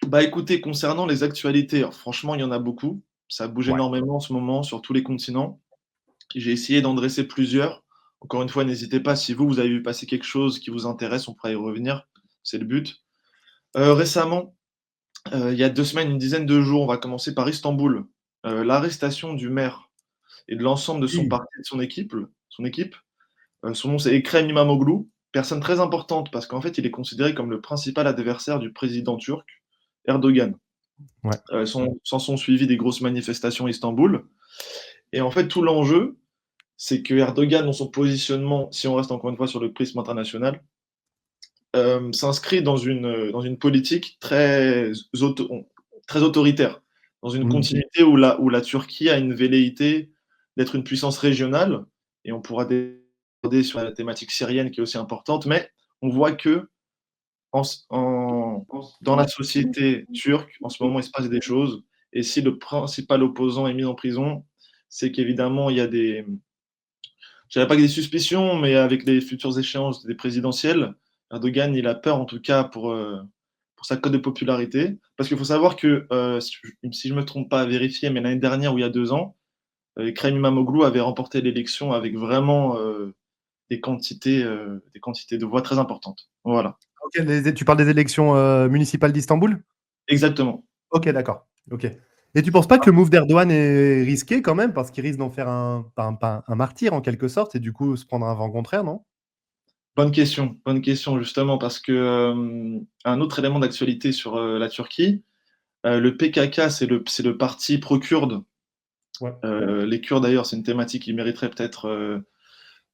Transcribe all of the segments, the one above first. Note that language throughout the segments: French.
Bah, écoutez, concernant les actualités, alors franchement, il y en a beaucoup. Ça bouge Ouais. énormément en ce moment sur tous les continents. J'ai essayé d'en dresser plusieurs. Encore une fois, n'hésitez pas, si vous avez vu passer quelque chose qui vous intéresse, on pourra y revenir, c'est le but. Récemment, il y a 2 semaines, une dizaine de jours, on va commencer par Istanbul. L'arrestation du maire et de l'ensemble de son Oui. parti et de son équipe. Son nom, c'est Ekrem İmamoğlu, personne très importante parce qu'en fait, il est considéré comme le principal adversaire du président turc, Erdogan. Ouais. S'en sont suivies des grosses manifestations à Istanbul et en fait, tout l'enjeu, c'est que Erdogan, dans son positionnement, si on reste encore une fois sur le prisme international, s'inscrit dans une politique très autoritaire, dans une Mmh. continuité où la Turquie a une velléité d'être une puissance régionale et on pourra déborder sur la thématique syrienne qui est aussi importante, mais on voit que en s en dans la société turque, en ce moment, il se passe des choses et si le principal opposant est mis en prison, c'est qu'évidemment il y a je dirais pas que des suspicions, mais avec les futures échéances des présidentielles, Erdogan, il a peur en tout cas pour sa cote de popularité. Parce qu'il faut savoir que, si je me trompe pas à vérifier, mais l'année dernière ou il y a 2 ans, Ekrem İmamoğlu avait remporté l'élection avec vraiment, des quantités de voix très importantes. Voilà, OK, tu parles des élections, municipales d'Istanbul? exactement. OK, d'accord. OK. Et tu penses pas que le move d'Erdogan est risqué quand même? Parce qu'il risque d'en faire pas un martyr en quelque sorte et du coup se prendre un vent contraire, non? Bonne question justement parce que, un autre élément d'actualité sur, la Turquie, le PKK, c'est le parti pro-kurde. Ouais. Les Kurdes d'ailleurs, c'est une thématique qui mériterait peut-être,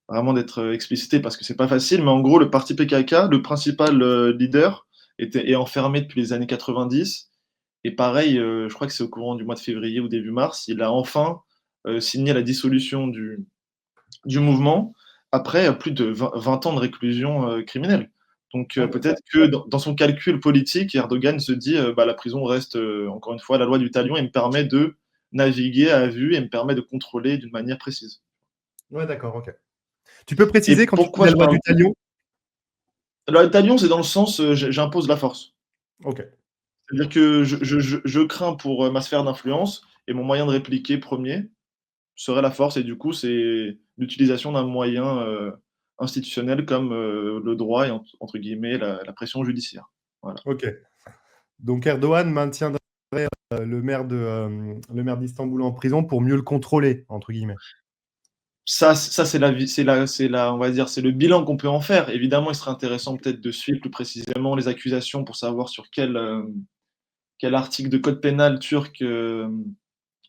vraiment d'être, explicitée parce que c'est pas facile, mais en gros, le parti PKK, le principal, leader est enfermé depuis les années 90 et pareil, je crois que c'est au courant du mois de février ou début mars, il a enfin, signé la dissolution du mouvement après, plus de 20 ans de réclusion, criminelle. Donc, Ah peut-être que dans son calcul politique, Erdogan se dit, «Bah, la prison reste, encore une fois la loi du talion et me permet de naviguer à vue et me permet de contrôler d'une manière précise». ouais, d'accord, OK. Tu peux Et préciser quand tu dis pourquoi la je loi parle du talion? la loi du talion, c'est dans le sens, j'impose la force. OK. C'est-à-dire que je crains pour, ma sphère d'influence et mon moyen de répliquer premier serait la force et du coup, c'est l'utilisation d'un moyen, institutionnel comme, le droit et entre guillemets «la pression judiciaire». Voilà. OK. Donc Erdogan maintiendrait, le maire d'Istanbul en prison pour «mieux le contrôler» entre guillemets. Ça c'est la vie c'est la on va dire, c'est le bilan qu'on peut en faire. Évidemment, il serait intéressant peut-être de suivre plus précisément les accusations pour savoir sur quel article de code pénal turc,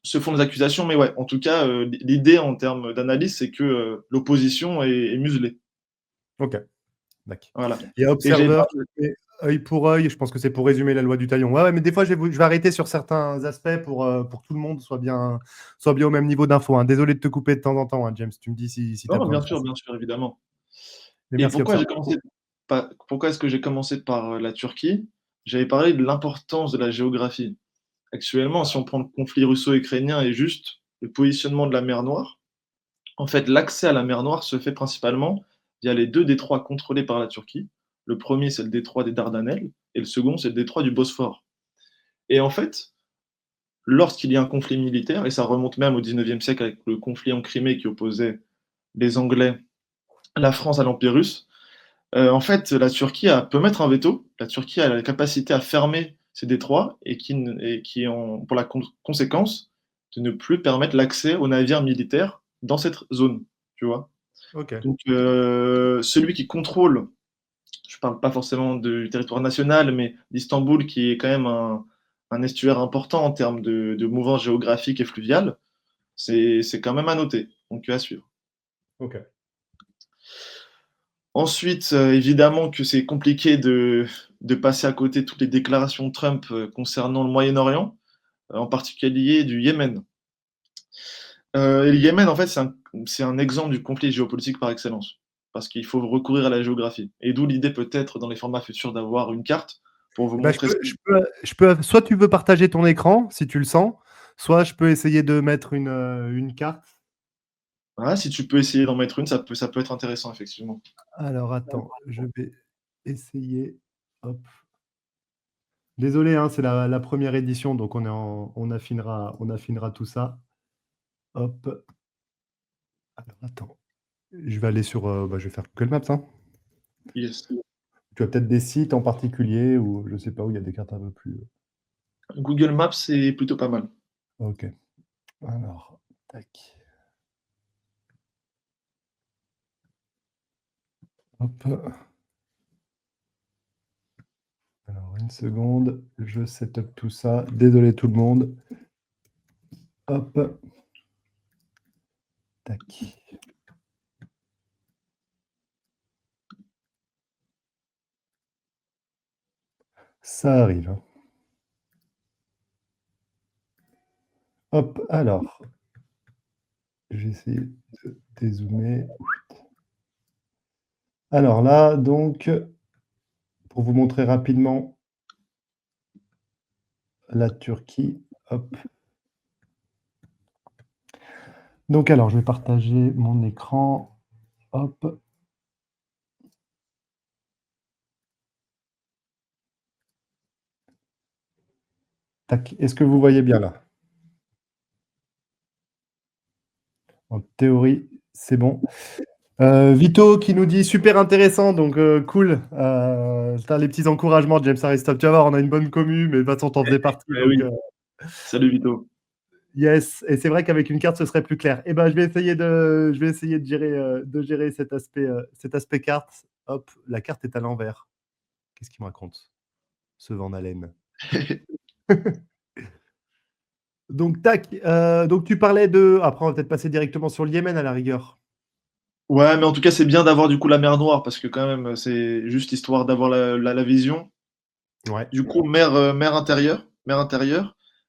se font les accusations, mais ouais, en tout cas, l'idée en termes d'analyse, c'est que, l'opposition est muselée. OK, d'accord. Voilà Et et j'ai observer, tu fais œil pour œil, je pense que c'est pour résumer la loi du talion. Ouais, ouais, mais des fois je vais arrêter sur certains aspects pour que tout le monde soit bien au même niveau d'info, hein. Désolé de te couper de temps en temps, hein, James, tu me dis si tu as non, besoin de faire ça. bien sûr, évidemment. Mais Et merci Observer. pourquoi est-ce que j'ai commencé par, la Turquie? J'avais parlé de l'importance de la géographie. Actuellement, si on prend le conflit russo-ukrainien et juste le positionnement de la mer Noire, en fait, l'accès à la mer Noire se fait principalement via les 2 détroits contrôlés par la Turquie. Le premier, c'est le détroit des Dardanelles et le second, c'est le détroit du Bosphore. Et en fait, lorsqu'il y a un conflit militaire, et ça remonte même au 19e siècle avec le conflit en Crimée qui opposait les Anglais, la France à l'Empire russe, en fait, la Turquie peut mettre un veto. La Turquie a la capacité à fermer ces détroits et qui ont pour la conséquence de ne plus permettre l'accès aux navires militaires dans cette zone, tu vois? OK. Donc celui qui contrôle, je parle pas forcément du territoire national, mais d'Istanbul qui est quand même un estuaire important en termes de mouvance géographique et fluviale, c'est quand même à noter, donc à suivre. OK. Ensuite, évidemment que c'est compliqué de passer à côté de toutes les déclarations de Trump, concernant le Moyen-Orient, en particulier du Yémen. Et le Yémen, en fait, c'est un exemple du conflit géopolitique par excellence, parce qu'il faut recourir à la géographie et d'où l'idée peut-être dans les formats futurs d'avoir une carte pour vous Et bah, je montrer ce peux qui je peux je peux soit tu veux partager ton écran, si tu le sens, soit je peux essayer de mettre une carte. voilà, si tu peux essayer d'en mettre une, ça peut être intéressant effectivement. Alors attends, je vais essayer. Hop. Désolé, hein, c'est la première édition, donc on affinera tout ça. Hop. Alors, attends. Je vais aller sur. Je vais faire Google Maps, hein. Yes. Tu as peut-être des sites en particulier ou je sais pas où il y a des cartes un peu plus. Google Maps, c'est plutôt pas mal. Ok. Alors, tac. Hop. Alors, une seconde. Je setup tout ça. Désolé tout le monde. Hop. Tac. Ça arrive, hein. Hop, alors. Je vais essayer de dézoomer. Alors là, donc, pour vous montrer rapidement la Turquie. Hop. Donc alors, je vais partager mon écran. Hop. Tac. Est-ce que vous voyez bien là? En théorie, c'est bon. Vito qui nous dit super intéressant, donc cool. T'as les petits encouragements, James Harrison. Tu vas voir, on a une bonne commu, mais de toute façon, t'en faisais partie. Eh Donc, oui. Salut Vito. yes, et c'est vrai qu'avec une carte, ce serait plus clair. Eh ben, je vais essayer de gérer cet aspect carte. Hop, la carte est à l'envers. Qu'est-ce qu'il me raconte, ce Van Halen? Donc, tac. Donc, tu parlais de. Après, on va peut-être passer directement sur le Yémen à la rigueur. Ouais, mais en tout cas, c'est bien d'avoir du coup la mer Noire parce que quand même, c'est juste histoire d'avoir la vision. Ouais. Du coup, mer intérieure,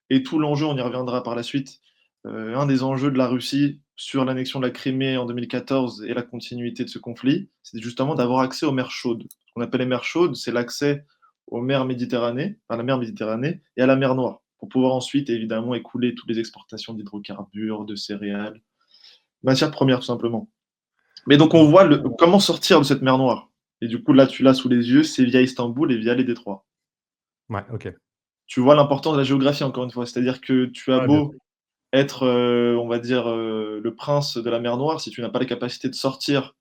et tout l'enjeu, on y reviendra par la suite. Un des enjeux de la Russie sur l'annexion de la Crimée en 2014 et la continuité de ce conflit, c'est justement d'avoir accès aux mers chaudes. Ce qu'on appelle les mers chaudes, c'est l'accès aux mers Méditerranée, à la mer Méditerranée et à la mer Noire, pour pouvoir ensuite évidemment écouler toutes les exportations d'hydrocarbures, de céréales, matières premières tout simplement. Mais donc on voit comment sortir de cette mer Noire. Et du coup, là, tu l'as sous les yeux, c'est via Istanbul et via les détroits. Ouais, ok. Tu vois l'importance de la géographie, encore une fois. C'est-à-dire que tu as Ouais, bien beau sûr. être, on va dire, le prince de la mer Noire, si tu n'as pas la capacité de sortir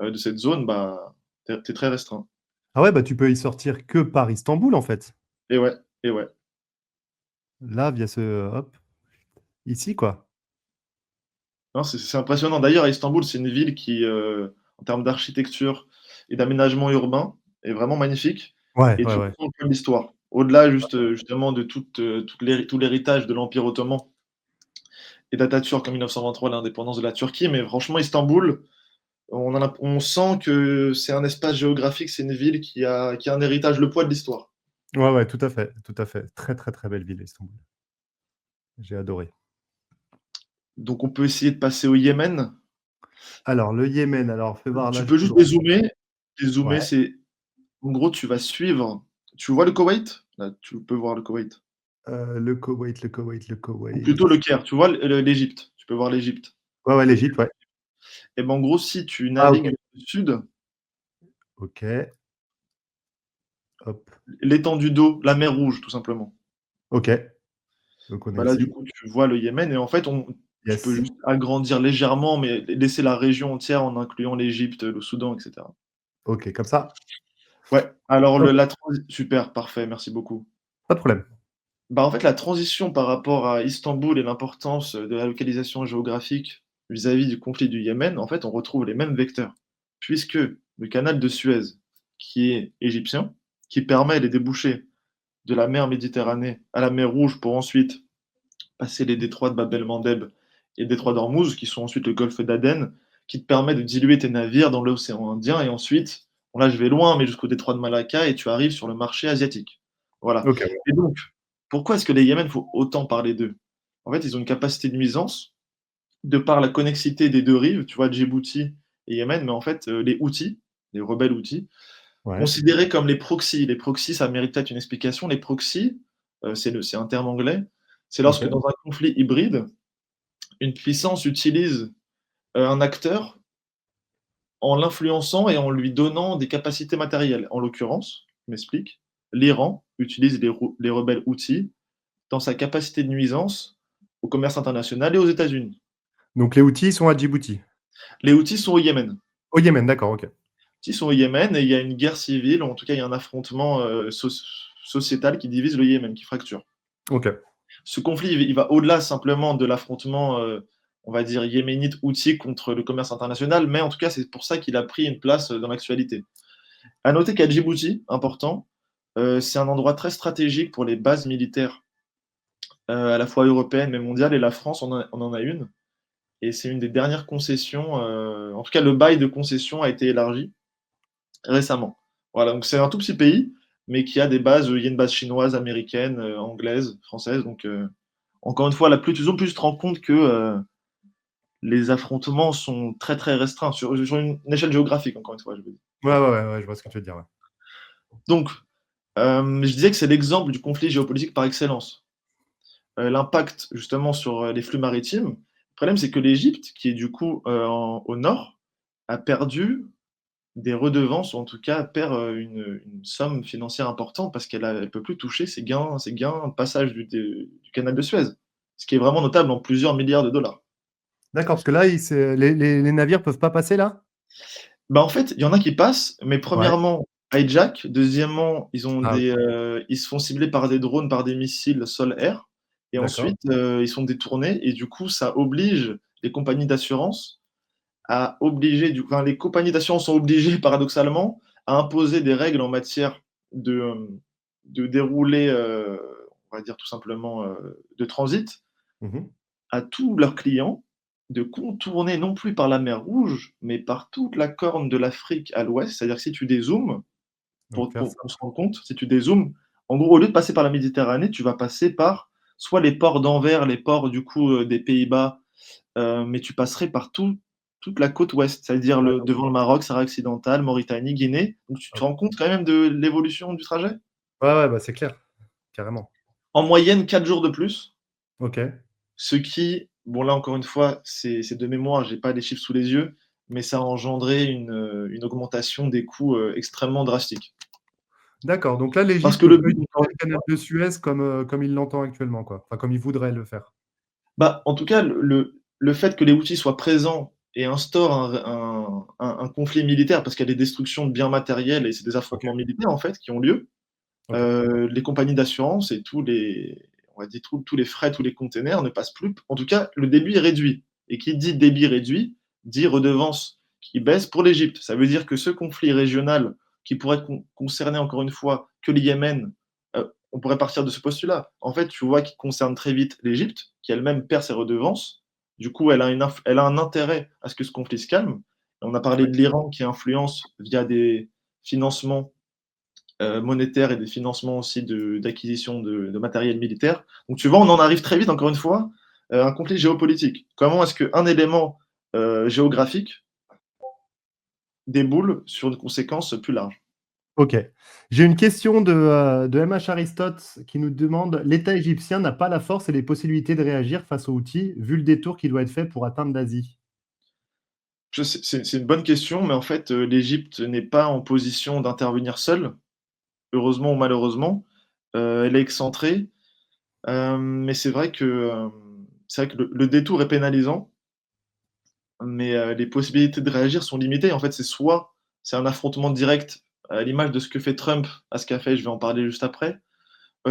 de cette zone, bah, t'es très restreint. Ah ouais, bah tu peux y sortir que par Istanbul, en fait. Et ouais, et ouais. Là, via ce. Hop. Ici, quoi. Non, c'est impressionnant. D'ailleurs, à Istanbul, c'est une ville qui, en termes d'architecture et d'aménagement urbain, est vraiment magnifique. Ouais, Et ouais, tu ouais. comprends l'histoire. Au-delà, justement, de tout l'héritage de l'Empire ottoman et d'Atatürk en 1923, l'indépendance de la Turquie. Mais franchement, Istanbul, on sent que c'est un espace géographique, c'est une ville qui a un héritage, le poids de l'histoire. Ouais, ouais, tout à fait, tout à fait. Très, très, très belle ville, Istanbul. J'ai adoré. Donc on peut essayer de passer au Yémen. Alors, le Yémen, alors, fais voir Tu là, je peux te juste droit. dézoomer. Ouais. Dézoomer, c'est en gros, tu vas suivre. Tu vois le Koweït? Là, tu peux voir le Koweït. Le Koweït, le Koweït, le Ou plutôt Koweït. le Caire. Tu vois l'Égypte. Tu peux voir l'Égypte. Ouais, ouais, l'Égypte, ouais. Et ben en gros, si tu Ah, navigues ok. vers le sud, Ok. Hop. l'étendue d'eau, la mer Rouge, tout simplement. Ok. Donc, on est Bah là, du ici. coup, tu vois le Yémen et en fait, tu peux Yes. juste agrandir légèrement, mais laisser la région entière en incluant l'Égypte, le Soudan, etc. Ok, comme ça. Ouais, alors Hop. super, parfait, merci beaucoup. Pas de problème. Bah, en fait, la transition par rapport à Istanbul et l'importance de la localisation géographique vis-à-vis du conflit du Yémen, en fait, on retrouve les mêmes vecteurs. Puisque le canal de Suez, qui est égyptien, qui permet les débouchés de la mer Méditerranée à la mer Rouge pour ensuite passer les détroits de Bab el-Mandeb et le détroit d'Ormuz, qui sont ensuite le golfe d'Aden, qui te permet de diluer tes navires dans l'océan Indien et ensuite, bon là je vais loin, mais jusqu'au détroit de Malacca et tu arrives sur le marché asiatique. Voilà. Ok, ouais. Et donc, pourquoi est-ce que les Yémen, faut autant parler d'eux? En fait, ils ont une capacité de nuisance de par la connexité des deux rives, tu vois, Djibouti et Yémen, mais en fait, les Houthis, les rebelles Houthis, Ouais. considérés comme les proxys. Les proxys, ça mérite peut-être une explication. Les proxys, c'est un terme anglais, c'est lorsque Ok. dans un conflit hybride, une puissance utilise un acteur en l'influençant et en lui donnant des capacités matérielles. En l'occurrence, je m'explique, l'Iran utilise les rebelles Houthis dans sa capacité de nuisance au commerce international et aux États-Unis. Donc les Houthis sont à Djibouti. Les Houthis sont au Yémen. Au Yémen, d'accord, ok. Houthis sont au Yémen et il y a une guerre civile, en tout cas il y a un affrontement sociétal qui divise le Yémen, qui fracture. Ok. Ce conflit, il va au-delà simplement de l'affrontement, on va dire, yéménite Houthi contre le commerce international, mais en tout cas c'est pour ça qu'il a pris une place dans l'actualité. À noter qu'à Djibouti, important, c'est un endroit très stratégique pour les bases militaires, à la fois européennes mais mondiales, et la France on en a une. Et c'est une des dernières concessions, en tout cas le bail de concession a été élargi récemment. Voilà, donc c'est un tout petit pays, mais qui a des bases, il y a une base chinoise, américaine, anglaise, française, donc encore une fois, là, plus tu zoomes, plus tu te rends compte que les affrontements sont très très restreints sur une échelle géographique, encore une fois, je veux dire. Ouais, je vois ce que tu veux dire. Ouais. Donc, je disais que c'est l'exemple du conflit géopolitique par excellence. L'impact justement sur les flux maritimes. Le problème, c'est que l'Égypte, qui est du coup au nord, a perdu des redevances, ou en tout cas perd une somme financière importante parce qu'elle ne peut plus toucher ses gains de passage du canal de Suez, ce qui est vraiment notable en plusieurs milliards de dollars. D'accord, parce que là, les navires peuvent pas passer là? Bah, en fait, il y en a qui passent, mais Ouais. premièrement, hijack, deuxièmement, Ah, ok. ils se font cibler par des drones, par des missiles sol-air, et D'accord. ensuite, ils sont détournés et du coup, ça oblige les compagnies d'assurance enfin, les compagnies d'assurance sont obligées paradoxalement à imposer des règles en matière de, de déroulé, on va dire tout simplement, de transit Mhm. à tous leurs clients, de contourner non plus par la mer Rouge, mais par toute la corne de l'Afrique à l'ouest. C'est-à-dire que si tu dézoomes, Donc faire ça. pour qu'on se rende compte, si tu dézoomes, en gros, au lieu de passer par la Méditerranée, tu vas passer par soit les ports d'Anvers, les ports du coup des Pays-Bas, mais tu passerais par toute la côte ouest, c'est-à-dire D'accord. devant le Maroc, Sahara occidental, Mauritanie, Guinée. Donc tu te Ok. rends compte quand même de l'évolution du trajet. Ouais, bah c'est clair, carrément. En moyenne, 4 jours de plus, Ok. ce qui, bon là encore une fois, c'est de mémoire, j'ai pas les chiffres sous les yeux, mais ça a engendré une augmentation des coûts extrêmement drastique. D'accord. Donc là, Parce l'Égypte que peut le pas but, utiliser le canal de Suez comme il l'entend actuellement, quoi. Enfin, comme il voudrait le faire. bah, en tout cas, le fait que les Houthis soient présents et instaurent un conflit militaire, parce qu'il y a des destructions de biens matériels et c'est des Ok. affrontements militaires en fait qui ont lieu. Ok. Les compagnies d'assurance et on va dire tous les frais, tous les containers ne passent plus. En tout cas, le débit est réduit. Et qui dit débit réduit, dit redevance qui baisse pour l'Égypte. Ça veut dire que ce conflit régional qui pourrait concerner encore une fois que le Yémen, on pourrait partir de ce postulat. En fait, tu vois qu'il concerne très vite l'Égypte, qui elle-même perd ses redevances. Du coup, elle a un intérêt à ce que ce conflit se calme. On a parlé de l'Iran qui influence via des financements monétaires et des financements aussi d'acquisition de matériel militaire. Donc tu vois, on en arrive très vite, encore une fois, à un conflit géopolitique. Comment est-ce qu'un élément géographique déboule sur une conséquence plus large? Ok. J'ai une question de MH Aristote qui nous demande: l'État égyptien n'a pas la force et les possibilités de réagir face aux outils, vu le détour qui doit être fait pour atteindre l'Asie? C'est une bonne question, mais en fait, l'Égypte n'est pas en position d'intervenir seule, heureusement ou malheureusement. Elle est excentrée, mais c'est vrai que le détour est pénalisant, mais les possibilités de réagir sont limitées. En fait, c'est un affrontement direct à l'image de ce que fait Trump, à ce qu'a fait, je vais en parler juste après,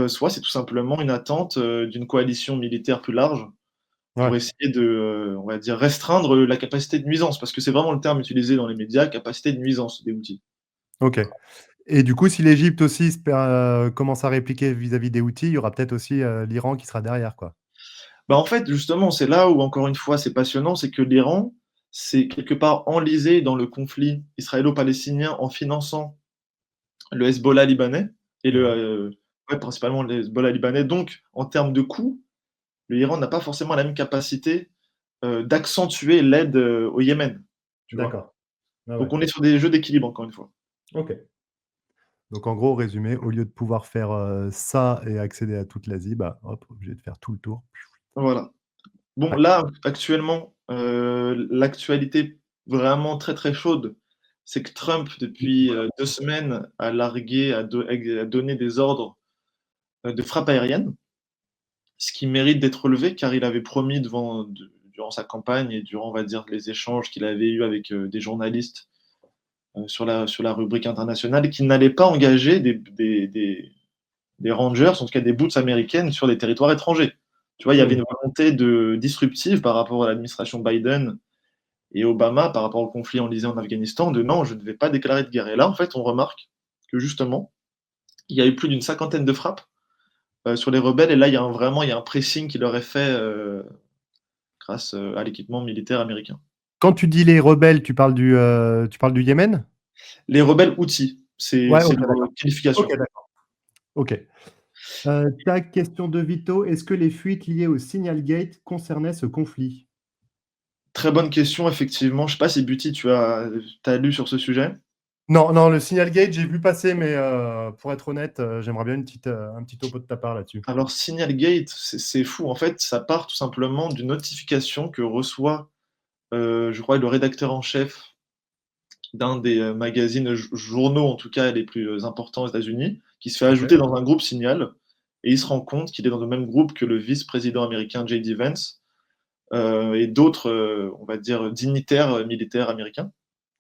soit c'est tout simplement une attente, d'une coalition militaire plus large Ouais. pour essayer de, on va dire, restreindre la capacité de nuisance, parce que c'est vraiment le terme utilisé dans les médias, capacité de nuisance des outils. Ok. Et du coup, si l'Égypte aussi commence à répliquer vis-à-vis des outils, il y aura peut-être aussi l'Iran qui sera derrière, quoi. Bah, en fait, justement, c'est là où, encore une fois, c'est passionnant, c'est que l'Iran s'est quelque part enlisé dans le conflit israélo-palestinien en finançant le Hezbollah libanais et Ouais. ouais, principalement le Hezbollah libanais. Donc, en termes de coûts, l'Iran n'a pas forcément la même capacité d'accentuer l'aide au Yémen, tu vois. D'accord. Ah ouais. Donc, on est sur des jeux d'équilibre, encore une fois. Ok. Donc en gros, résumé, au lieu de pouvoir faire ça et accéder à toute l'Asie, bah hop, obligé de faire tout le tour. Voilà. Bon, Ouais. là, actuellement, l'actualité vraiment très très chaude, c'est que Trump, depuis 2 semaines, a largué, a donné des ordres de frappe aérienne, ce qui mérite d'être relevé car il avait promis durant sa campagne et durant, on va dire, les échanges qu'il avait eus avec des journalistes sur la rubrique internationale, qu'il n'allait pas engager des Rangers, en tout cas des boots américaines, sur des territoires étrangers. Tu vois, il y avait Mmh. une volonté disruptive par rapport à l'administration Biden et Obama, par rapport au conflit enlisé en Afghanistan, de non, je ne vais pas déclarer de guerre. Et là, en fait, on remarque que justement, il y a eu plus d'une cinquantaine de frappes sur les rebelles, et là, il y a un pressing qui leur est fait grâce à l'équipement militaire américain. Quand tu dis les rebelles, tu parles du Yémen? Les rebelles Houthis, Ouais, c'est OK, leur d'accord. OK, qualification. d'accord. OK. Tac, question de Vito. Est-ce que les fuites liées au Signalgate concernaient ce conflit? Très bonne question, effectivement. Je ne sais pas si Buty, tu as lu sur ce sujet. Non, non, le Signalgate, j'ai vu passer, mais pour être honnête, j'aimerais bien un petit topo de ta part là-dessus. Alors, Signalgate, c'est fou. En fait, ça part tout simplement d'une notification que reçoit, je crois, le rédacteur en chef d'un des magazines, journaux en tout cas les plus importants aux États-Unis, qui se fait OK. ajouter dans un groupe Signal, et il se rend compte qu'il est dans le même groupe que le vice-président américain J.D. Vance et d'autres, on va dire, dignitaires militaires américains,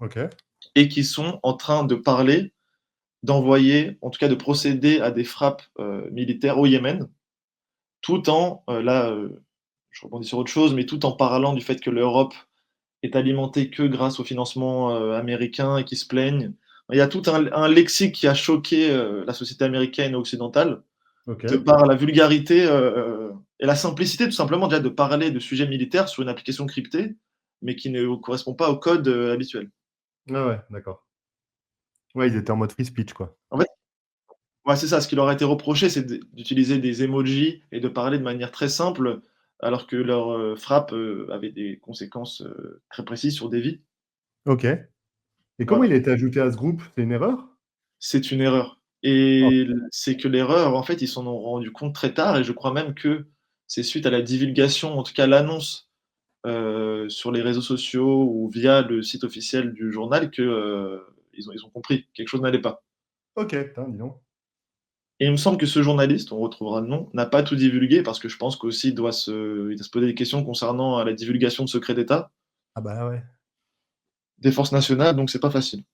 OK. et qui sont en train de parler, d'envoyer, en tout cas de procéder à des frappes militaires au Yémen, tout en, je rebondis sur autre chose, mais tout en parlant du fait que l'Europe est alimentée que grâce au financement américain et qui se plaignent. Il y a tout un lexique qui a choqué la société américaine et occidentale, de OK. par la vulgarité et la simplicité tout simplement déjà de parler de sujets militaires sur une application cryptée, mais qui ne correspond pas au code habituel. Ah ouais, d'accord. Ouais, ils étaient en mode free speech, quoi. En fait, ouais, c'est ça, ce qui leur a été reproché, c'est d'utiliser des emojis et de parler de manière très simple, alors que leur frappe avait des conséquences très précises sur des vies. OK. Et comment il Voilà. a été ajouté à ce groupe? C'est une erreur? C'est une erreur, Oh, et c'est que l'erreur, en fait, ils s'en ont rendu compte très tard, et je crois même que c'est suite à la divulgation, en tout cas l'annonce, sur les réseaux sociaux ou via le site officiel du journal que, ils ont compris, quelque chose n'allait pas, OK, putain, dis donc. et il me semble que ce journaliste, on retrouvera le nom, n'a pas tout divulgué parce que je pense qu'aussi il doit se poser des questions concernant la divulgation de secrets d'État, Ah bah ouais. des forces nationales, donc c'est pas facile.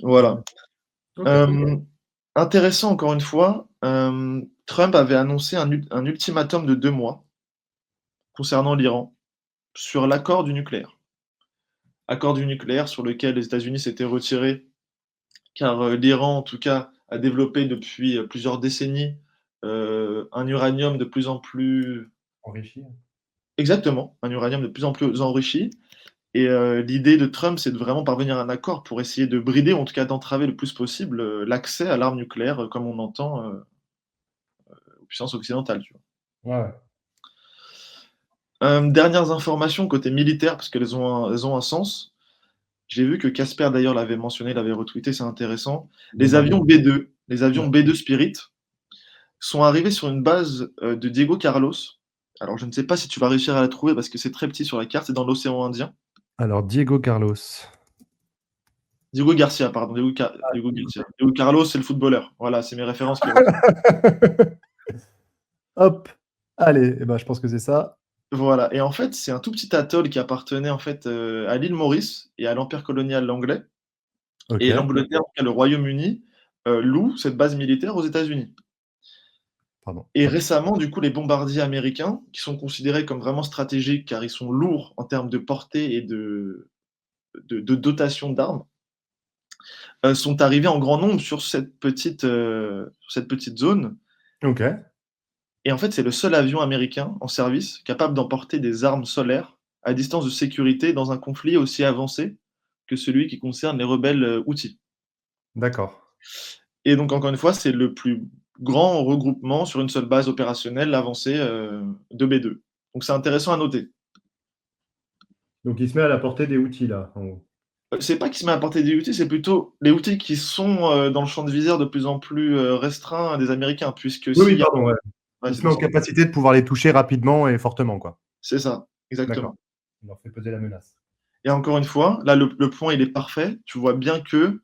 Voilà. Mmh. OK. Hem, Intéressant encore une fois, Trump avait annoncé un ultimatum de 2 mois concernant l'Iran sur l'accord du nucléaire. Accord du nucléaire sur lequel les États-Unis s'étaient retirés car, l'Iran en tout cas a développé depuis, plusieurs décennies, un uranium de plus en plus Enrichi. exactement, un uranium de plus en plus enrichi, et l'idée de Trump, c'est de vraiment parvenir à un accord pour essayer de brider ou en tout cas d'entraver le plus possible, l'accès à l'arme nucléaire, comme on entend, aux puissances occidentales, tu vois? Ouais, ouais. Dernières informations côté militaire parce qu'elles ont un sens. J'ai vu que Casper d'ailleurs l'avait mentionné, l'avait retweeté, c'est intéressant. Les Dis-moi, avions dis-moi. B-2, les Ouais. avions B-2 Spirit sont arrivés sur une base, de Diego Carlos. Alors je ne sais pas si tu vas réussir à la trouver parce que c'est très petit sur la carte, c'est dans l'océan Indien. Alors Diego Carlos. Diego Garcia, pardon, Ah, Diego Diego Garcia. Carlos. Diego Carlos, c'est le footballeur. Voilà, c'est mes références qui ressortent. Hop! Allez, et ben, je pense que c'est ça. Voilà, et en fait, c'est un tout petit atoll qui appartenait en fait, à l'île Maurice et à l'empire colonial anglais, et OK. l'Angleterre, en tout cas le Royaume-Uni, loue cette base militaire aux États-Unis. Pardon. Et OK. récemment, du coup, les bombardiers américains, qui sont considérés comme vraiment stratégiques car ils sont lourds en termes de portée et de dotation d'armes, sont arrivés en grand nombre sur cette petite zone, OK. et en fait, c'est le seul avion américain en service capable d'emporter des armes solaires à distance de sécurité dans un conflit aussi avancé que celui qui concerne les rebelles, Houthis. D'accord. Et donc encore une fois, c'est le plus grand regroupement sur une seule base opérationnelle avancée, de B2. Donc c'est intéressant à noter. Donc il se met à la portée des outils là, en gros. C'est pas qu'il se met à portée des outils, c'est plutôt les outils qui sont, dans le champ de viseur de plus en plus, restreint des Américains, puisque Oui, oui, s'il y a pardon, ouais. ouais, Il c'est se met pour en ça. capacité de pouvoir les toucher rapidement et fortement, quoi. C'est ça, D'accord. exactement. Il leur fait peser la menace. Et encore une fois, là, le point, il est parfait. Tu vois bien que,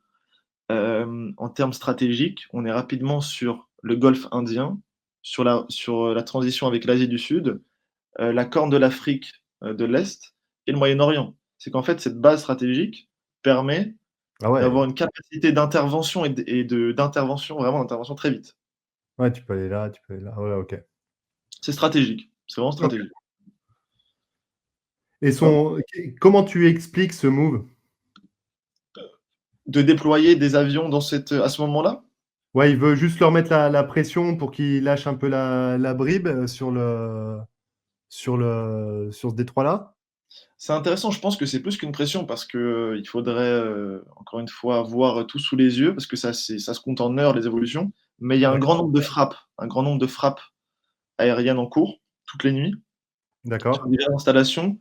en termes stratégiques, on est rapidement sur le Golfe Indien, sur la transition avec l'Asie du Sud, la Corne de l'Afrique, de l'Est et le Moyen-Orient. C'est qu'en fait, cette base stratégique permet Ah ouais, d'avoir une capacité d'intervention d'intervention, vraiment d'intervention très vite. ouais, tu peux aller là, tu peux aller là. Ouais, ok. C'est stratégique, c'est vraiment Ok. stratégique. Et Hop. comment tu expliques ce move? De déployer des avions à ce moment-là? Ouais, il veut juste leur mettre la pression pour qu'ils lâchent un peu la bribe sur ce détroit-là. C'est intéressant, je pense que c'est plus qu'une pression parce que, il faudrait, encore une fois avoir tout sous les yeux parce que ça se compte en heures les évolutions, mais il y a un grand nombre de frappes aériennes en cours, toutes les nuits, sur D'accord. diverses installations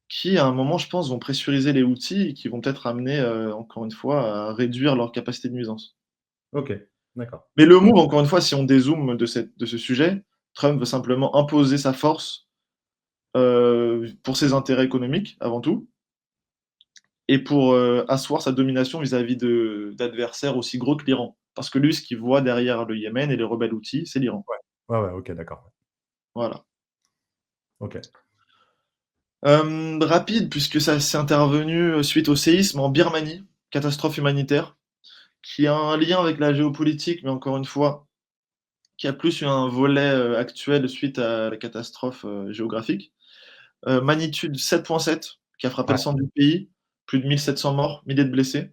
qui, à un moment, je pense, vont pressuriser les Houthis et qui vont peut-être amener, encore une fois, à réduire leur capacité de nuisance. Ok, d'accord. Mais le move, encore une fois, si on dézoome de ce sujet, Trump veut simplement imposer sa force, pour ses intérêts économiques, avant tout, et pour asseoir sa domination vis-à-vis d'adversaires aussi gros que l'Iran. Parce que lui, ce qu'il voit derrière le Yémen et les rebelles houthis, c'est l'Iran. Ouais. Ouais, ouais, ok, d'accord. Voilà. Ok. Rapide, puisque ça s'est intervenu suite au séisme en Birmanie, catastrophe humanitaire, qui a un lien avec la géopolitique, mais encore une fois, qui a plus eu un volet actuel suite à la catastrophe géographique. Magnitude 7,7, qui a frappé Ouais. le centre du pays, plus de 1700 morts, milliers de blessés.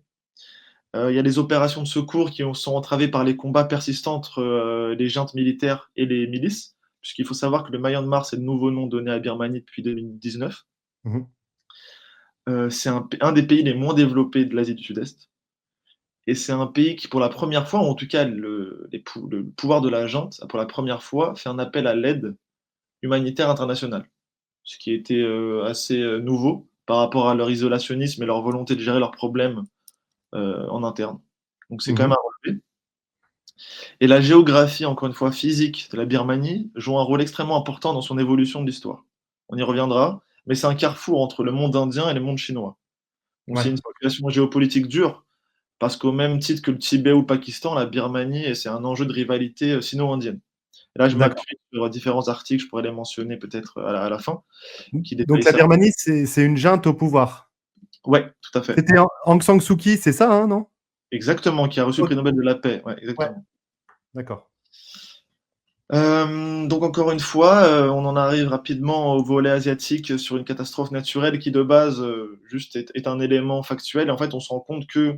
Il y a les opérations de secours sont entravées par les combats persistants entre les juntes militaires et les milices, puisqu'il faut savoir que le Myanmar, c'est le nouveau nom donné à Birmanie depuis 2019. Mhm. C'est un des pays les moins développés de l'Asie du Sud-Est. Et c'est un pays qui, pour la première fois, ou en tout cas le pouvoir de la junte, a pour la première fois fait un appel à l'aide humanitaire internationale, ce qui était assez nouveau par rapport à leur isolationnisme et leur volonté de gérer leurs problèmes en interne. Donc c'est quand même Mhm. à relever. Et la géographie, encore une fois, physique de la Birmanie joue un rôle extrêmement important dans son évolution de l'histoire. On y reviendra, mais c'est un carrefour entre le monde indien et le monde chinois. Donc Ouais. c'est une situation géopolitique dure, parce qu'au même titre que le Tibet ou le Pakistan, la Birmanie, c'est un enjeu de rivalité sino-indienne. Et là, je D'accord. m'appuie sur différents articles, je pourrais les mentionner peut-être à la fin, qui Donc détaillent la ça. Birmanie, c'est une junte au pouvoir. Ouais, tout à fait. C'était Aung San Suu Kyi, c'est ça, hein, non? Exactement, qui a reçu le Ok. prix Nobel de la paix. Ouais, Ouais, exactement. d'accord. Donc encore une fois, on en arrive rapidement au volet asiatique sur une catastrophe naturelle qui de base, juste est un élément factuel et en fait on se rend compte que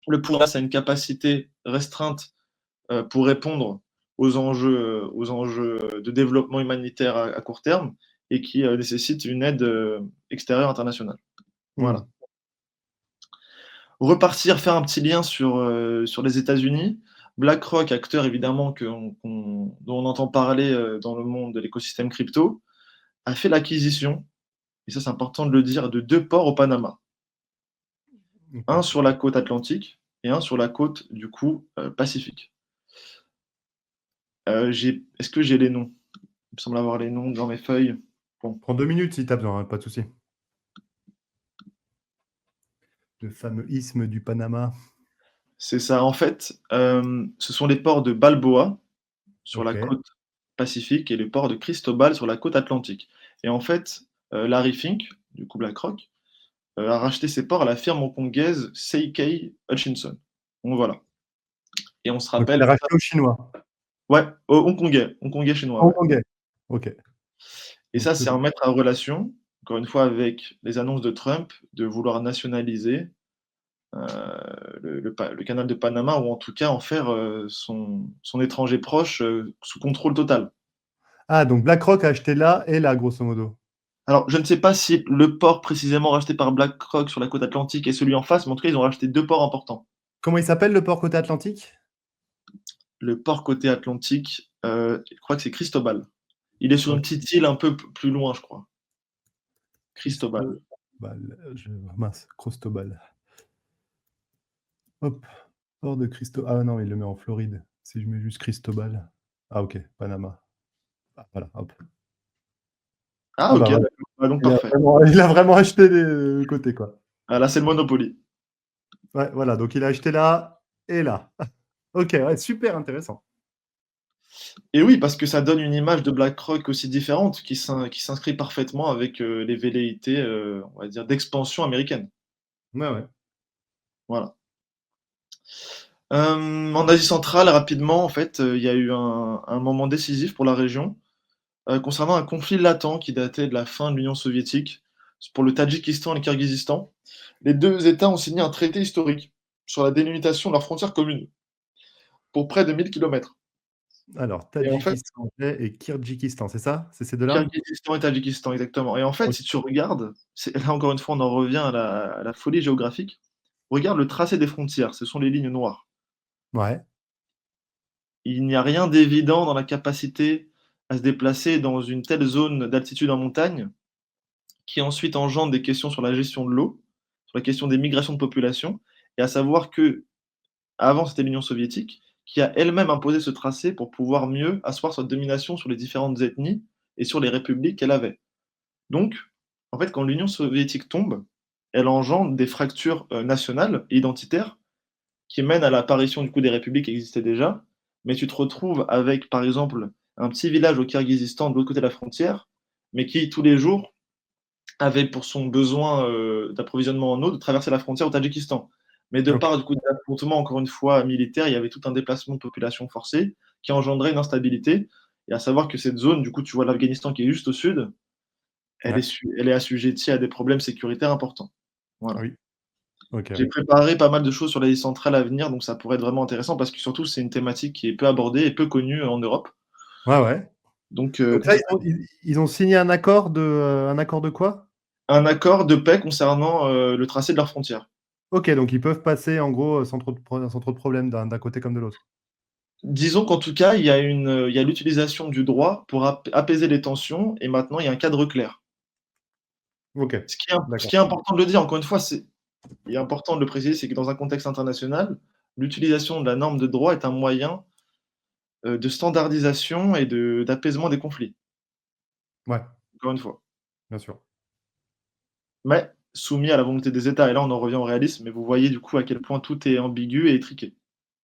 le pouvoir a une capacité restreinte, pour répondre aux enjeux de développement humanitaire à court terme et qui, nécessite une aide, extérieure internationale. Hmm. Voilà. Repartir, faire un petit lien sur les États-Unis. BlackRock, acteur évidemment dont on entend parler, dans le monde de l'écosystème crypto, a fait l'acquisition, et ça c'est important de le dire, de 2 ports au Panama. Un Ok. sur la côte atlantique et un sur la côte du coup, pacifique. Est-ce que j'ai les noms? Il me semble avoir les noms dans mes feuilles. Bon, Prends 2 minutes si tu as besoin, hein, pas de souci. Le fameux isthme du Panama. c'est ça. En fait, ce sont les ports de Balboa sur la Ok. côte pacifique et le port de Cristobal sur la côte atlantique. Et en fait, Larry Fink, du coup BlackRock, a racheté ces ports à la firme hongkongaise Seikei Hutchinson. Donc voilà. Et on se Donc il rappelle a que ça, racheté aux Chinois. ouais, hongkongais chinois, ouais. Hongkongais. Ok. Et Donc ça, que c'est à mettre en relation, encore une fois, avec les annonces de Trump de vouloir nationaliser le canal de Panama, ou en tout cas en faire son étranger proche sous contrôle total. Ah, donc BlackRock a acheté là et là, grosso modo. Alors, je ne sais pas si le port précisément racheté par BlackRock sur la côte atlantique est celui en face, mais en tout cas, ils ont racheté 2 ports importants. Comment il s'appelle le port côté Atlantique? Le port côté atlantique, je crois que c'est Cristobal. Il est sur une Ok. petite île un peu plus loin, je crois. Cristobal. Cristobal. Mince, Crostobal. Hop. Port de Cristobal. Ah non, il le met en Floride. Si je mets juste Cristobal. Ah ok, Panama. Ah, voilà, hop. Ah Ah bah OK, voilà. d'accord. Bah, donc parfait. Il a vraiment acheté les côtés, quoi. Ah là, c'est le Monopoly. Ouais, voilà, donc il a acheté là et là. Ok, ouais, super intéressant. Et oui, parce que ça donne une image de BlackRock aussi différente, qui s'inscrit parfaitement avec les velléités, on va dire, d'expansion américaine. Ouais, ouais. Voilà. En Asie centrale, rapidement, en fait, il y a eu un moment décisif pour la région, concernant un conflit latent qui datait de la fin de l'Union soviétique. C'est pour le Tadjikistan et le Kirghizistan. Les 2 États ont signé un traité historique sur la délimitation de leurs frontières communes, pour près de 1000 kilomètres. Alors, Et en fait Tadjikistan et Kirghizistan, c'est ça? C'est ces deux-là? Kirghizistan et Tadjikistan, exactement. Et en fait, Ok. si tu regardes, c'est là encore une fois, on en revient à la folie géographique. Regarde le tracé des frontières, ce sont les lignes noires. Ouais. Il n'y a rien d'évident dans la capacité à se déplacer dans une telle zone d'altitude en montagne, qui ensuite engendre des questions sur la gestion de l'eau, sur la question des migrations de population, et à savoir qu'avant c'était l'Union soviétique, qui a elle-même imposé ce tracé pour pouvoir mieux asseoir sa domination sur les différentes ethnies et sur les républiques qu'elle avait. Donc, en fait, quand l'Union soviétique tombe, elle engendre des fractures, nationales et identitaires qui mènent à l'apparition du coup des républiques qui existaient déjà. Mais tu te retrouves avec, par exemple, un petit village au Kirghizistan de l'autre côté de la frontière, mais qui tous les jours avait pour son besoin, d'approvisionnement en eau de traverser la frontière au Tadjikistan. Mais de Ok. part du coup des affrontements encore une fois militaires, il y avait tout un déplacement de population forcé qui engendrait une instabilité et à savoir que cette zone, du coup, tu vois l'Afghanistan qui est juste au sud, Ouais. elle est assujettie à des problèmes sécuritaires importants. Voilà. Oui. Ok, J'ai oui. préparé pas mal de choses sur l'Asie centrale à venir, donc ça pourrait être vraiment intéressant parce que surtout c'est une thématique qui est peu abordée et peu connue en Europe. Ouais, ouais. Donc Donc là, ça peut être ils ont signé un accord de quoi? un accord de paix concernant, le tracé de leurs frontières. Ok, donc ils peuvent passer en gros sans trop de problèmes d'un côté comme de l'autre. Disons qu'en tout cas, il y a l'utilisation du droit pour apaiser les tensions et maintenant il y a un cadre clair. Ok, Ce d'accord. qui est important de le dire, encore une fois, il est important de le préciser, c'est que dans un contexte international, l'utilisation de la norme de droit est un moyen, de standardisation et d'apaisement des conflits, Ouais, encore une fois. bien sûr. Mais soumis à la volonté des États et là on en revient au réalisme, mais vous voyez du coup à quel point tout est ambigu et étriqué.